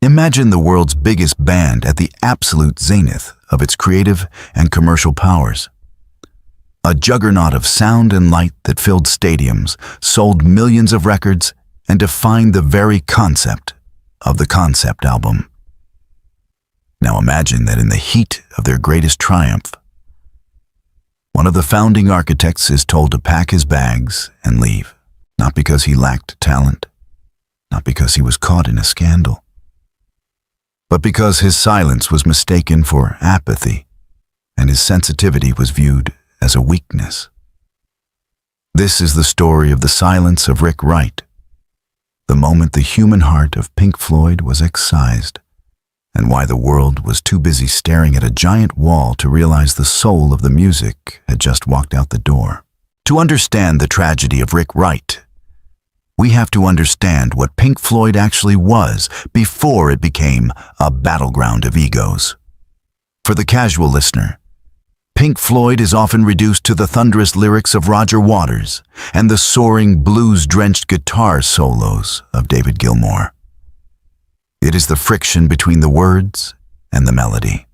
Imagine the world's biggest band at the absolute zenith of its creative and commercial powers. A juggernaut of sound and light that filled stadiums, sold millions of records, and defined the very concept of the concept album. Now imagine that in the heat of their greatest triumph, one of the founding architects is told to pack his bags and leave, not because he lacked talent, not because he was caught in a scandal, but because his silence was mistaken for apathy and his sensitivity was viewed as a weakness. This is the story of the silence of Rick Wright, the moment the human heart of Pink Floyd was excised, and why the world was too busy staring at a giant wall to realize the soul of the music had just walked out the door. To understand the tragedy of Rick Wright, we have to understand what Pink Floyd actually was before it became a battleground of egos. For the casual listener, Pink Floyd is often reduced to the thunderous lyrics of Roger Waters and the soaring blues-drenched guitar solos of David Gilmour. It is the friction between the words and the melody.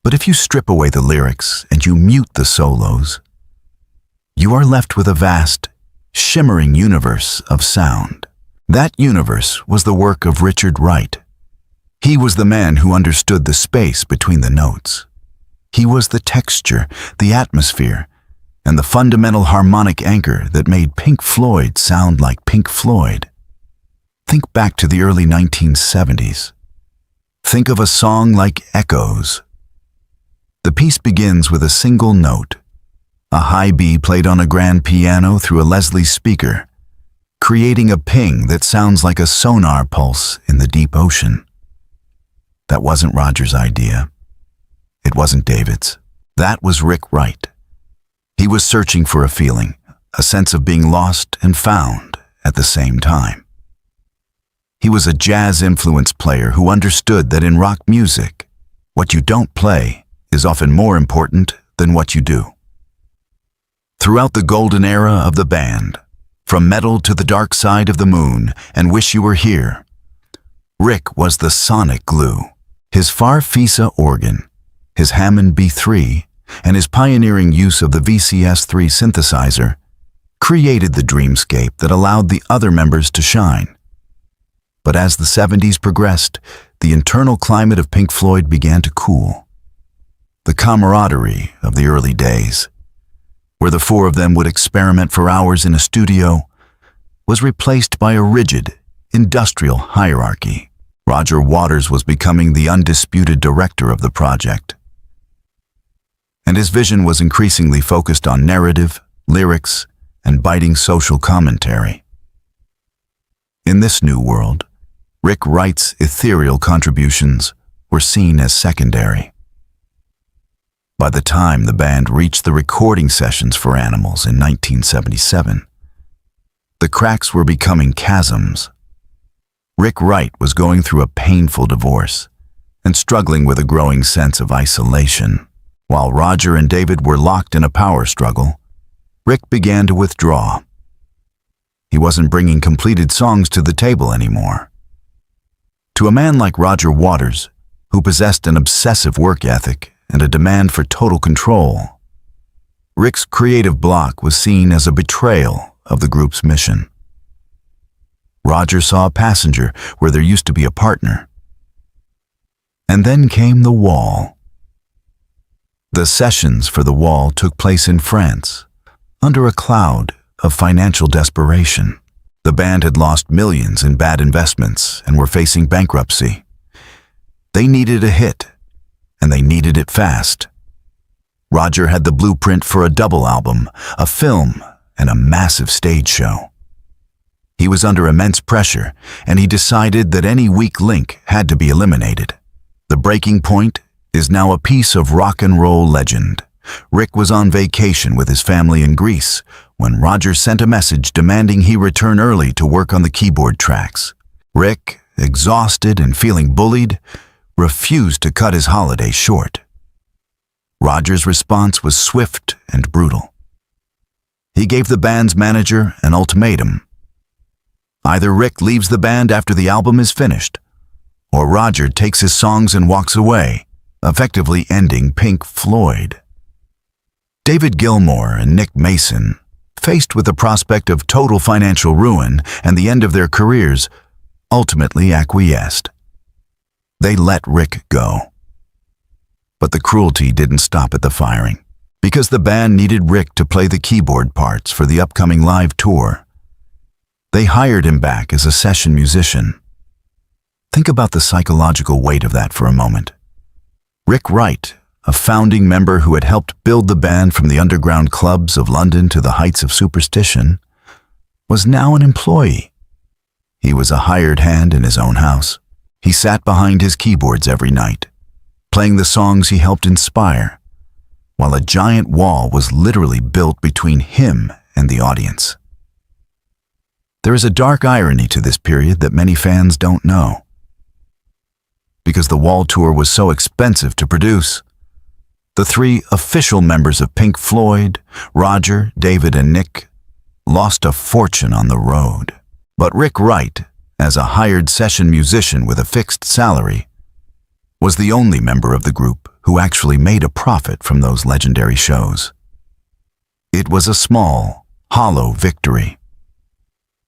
But if you strip away the lyrics and you mute the solos, you are left with a vast, shimmering universe of sound. That universe was the work of Richard Wright. He was the man who understood the space between the notes. He was the texture, the atmosphere, and the fundamental harmonic anchor that made Pink Floyd sound like Pink Floyd. Think back to the early 1970s. Think of a song like Echoes. The piece begins with a single note, a high B played on a grand piano through a Leslie speaker, creating a ping that sounds like a sonar pulse in the deep ocean. That wasn't Roger's idea. It wasn't David's. That was Rick Wright. He was searching for a feeling, a sense of being lost and found at the same time. He was a jazz-influenced player who understood that in rock music, what you don't play is often more important than what you do. Throughout the golden era of the band, from Metal to the Dark Side of the Moon and Wish You Were Here, Rick was the sonic glue. His Farfisa organ, his Hammond B3, and his pioneering use of the VCS3 synthesizer created the dreamscape that allowed the other members to shine. But as the 70s progressed, the internal climate of Pink Floyd began to cool. The camaraderie of the early days, where the four of them would experiment for hours in a studio, was replaced by a rigid, industrial hierarchy. Roger Waters was becoming the undisputed director of the project, and his vision was increasingly focused on narrative, lyrics, and biting social commentary. In this new world, Rick Wright's ethereal contributions were seen as secondary. By the time the band reached the recording sessions for Animals in 1977, the cracks were becoming chasms. Rick Wright was going through a painful divorce and struggling with a growing sense of isolation. While Roger and David were locked in a power struggle, Rick began to withdraw. He wasn't bringing completed songs to the table anymore. To a man like Roger Waters, who possessed an obsessive work ethic and a demand for total control, Rick's creative block was seen as a betrayal of the group's mission. Roger saw a passenger where there used to be a partner. And then came The Wall. The sessions for The Wall took place in France, under a cloud of financial desperation. The band had lost millions in bad investments and were facing bankruptcy. They needed a hit, and they needed it fast. Roger had the blueprint for a double album, a film, and a massive stage show. He was under immense pressure, and he decided that any weak link had to be eliminated. The breaking point is now a piece of rock and roll legend. Rick was on vacation with his family in Greece when Roger sent a message demanding he return early to work on the keyboard tracks. Rick, exhausted and feeling bullied, refused to cut his holiday short. Roger's response was swift and brutal. He gave the band's manager an ultimatum. Either Rick leaves the band after the album is finished, or Roger takes his songs and walks away, effectively ending Pink Floyd. David Gilmour and Nick Mason, faced with the prospect of total financial ruin and the end of their careers, ultimately acquiesced. They let Rick go. But the cruelty didn't stop at the firing. Because the band needed Rick to play the keyboard parts for the upcoming live tour, they hired him back as a session musician. Think about the psychological weight of that for a moment. Rick Wright, a founding member who had helped build the band from the underground clubs of London to the heights of superstition, was now an employee. He was a hired hand in his own house. He sat behind his keyboards every night, playing the songs he helped inspire, while a giant wall was literally built between him and the audience. There is a dark irony to this period that many fans don't know. Because the Wall tour was so expensive to produce, the three official members of Pink Floyd, Roger, David, and Nick, lost a fortune on the road. But Rick Wright, as a hired session musician with a fixed salary, was the only member of the group who actually made a profit from those legendary shows. It was a small, hollow victory.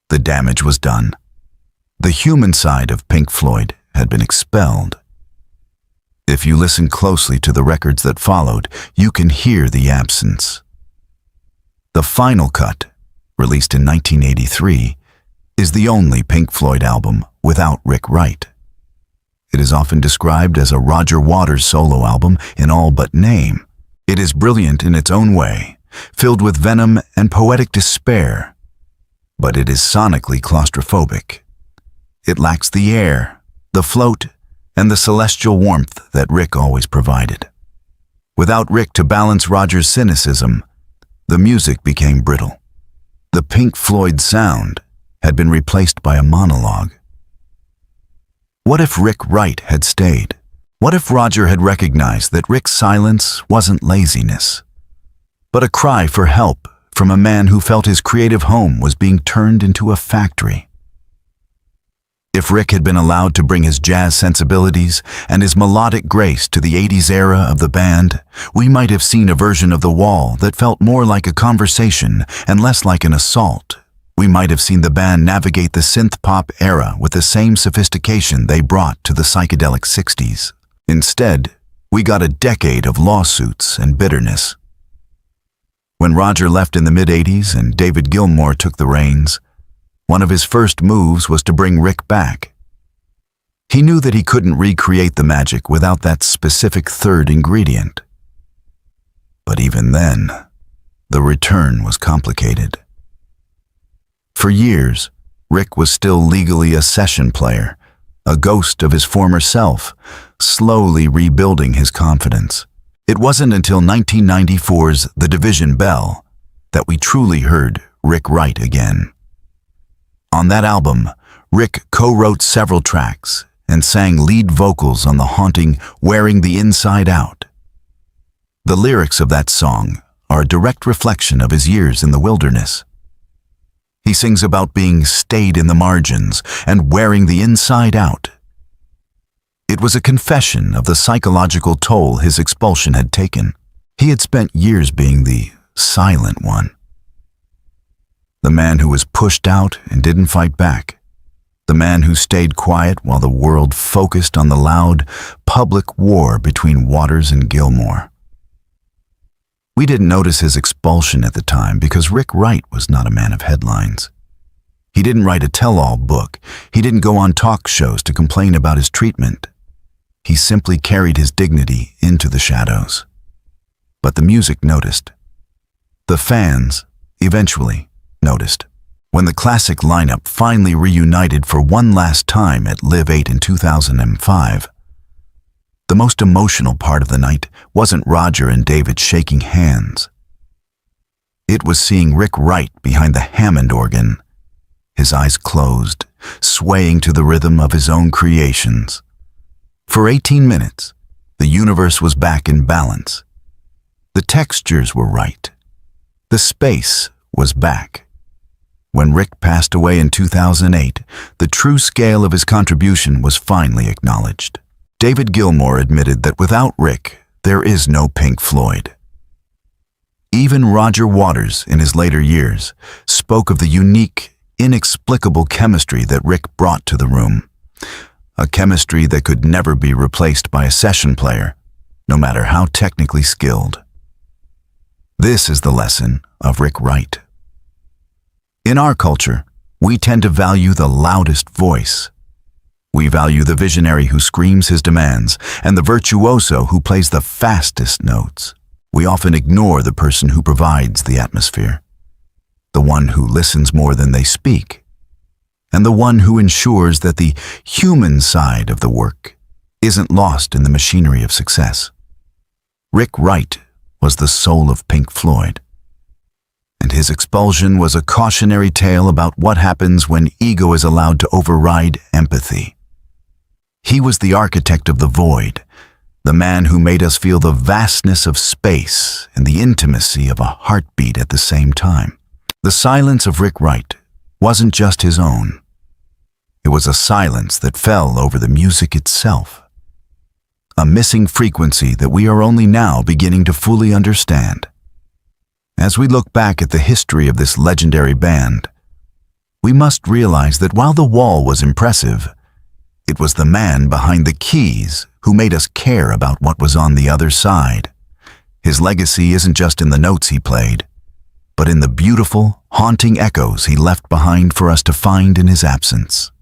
The damage was done. The human side of Pink Floyd had been expelled. If you listen closely to the records that followed, you can hear the absence. The final cut, released in 1983, is the only Pink Floyd album without Rick Wright. It is often described as a Roger Waters solo album in all but name. It is brilliant in its own way, filled with venom and poetic despair, but it is sonically claustrophobic. It lacks the air, the float, and the celestial warmth that Rick always provided. Without Rick to balance Roger's cynicism, the music became brittle. The Pink Floyd sound had been replaced by a monologue. What if Rick Wright had stayed? What if Roger had recognized that Rick's silence wasn't laziness, but a cry for help from a man who felt his creative home was being turned into a factory? If Rick had been allowed to bring his jazz sensibilities and his melodic grace to the 80s era of the band, we might have seen a version of The Wall that felt more like a conversation and less like an assault. We might have seen the band navigate the synth-pop era with the same sophistication they brought to the psychedelic 60s. Instead, we got a decade of lawsuits and bitterness. When Roger left in the mid-80s and David Gilmour took the reins, one of his first moves was to bring Rick back. He knew that he couldn't recreate the magic without that specific third ingredient. But even then, the return was complicated. For years, Rick was still legally a session player, a ghost of his former self, slowly rebuilding his confidence. It wasn't until 1994's The Division Bell that we truly heard Rick Wright again. On that album, Rick co-wrote several tracks and sang lead vocals on the haunting Wearing the Inside Out. The lyrics of that song are a direct reflection of his years in the wilderness. He sings about being stayed in the margins and wearing the inside out. It was a confession of the psychological toll his expulsion had taken. He had spent years being the silent one. The man who was pushed out and didn't fight back. The man who stayed quiet while the world focused on the loud, public war between Waters and Gilmour. We didn't notice his expulsion at the time because Rick Wright was not a man of headlines. He didn't write a tell-all book. He didn't go on talk shows to complain about his treatment. He simply carried his dignity into the shadows. But the music noticed. The fans, eventually, noticed. When the classic lineup finally reunited for one last time at Live 8 in 2005, the most emotional part of the night wasn't Roger and David shaking hands. It was seeing Rick Wright behind the Hammond organ, his eyes closed, swaying to the rhythm of his own creations. For 18 minutes, the universe was back in balance. The textures were right. The space was back. When Rick passed away in 2008, the true scale of his contribution was finally acknowledged. David Gilmour admitted that without Rick, there is no Pink Floyd. Even Roger Waters, in his later years, spoke of the unique, inexplicable chemistry that Rick brought to the room. A chemistry that could never be replaced by a session player, no matter how technically skilled. This is the lesson of Rick Wright. In our culture, we tend to value the loudest voice. We value the visionary who screams his demands and the virtuoso who plays the fastest notes. We often ignore the person who provides the atmosphere, the one who listens more than they speak, and the one who ensures that the human side of the work isn't lost in the machinery of success. Rick Wright was the soul of Pink Floyd, and his expulsion was a cautionary tale about what happens when ego is allowed to override empathy. He was the architect of the void, the man who made us feel the vastness of space and the intimacy of a heartbeat at the same time. The silence of Rick Wright wasn't just his own. It was a silence that fell over the music itself, a missing frequency that we are only now beginning to fully understand. As we look back at the history of this legendary band, we must realize that while the wall was impressive, it was the man behind the keys who made us care about what was on the other side. His legacy isn't just in the notes he played, but in the beautiful, haunting echoes he left behind for us to find in his absence.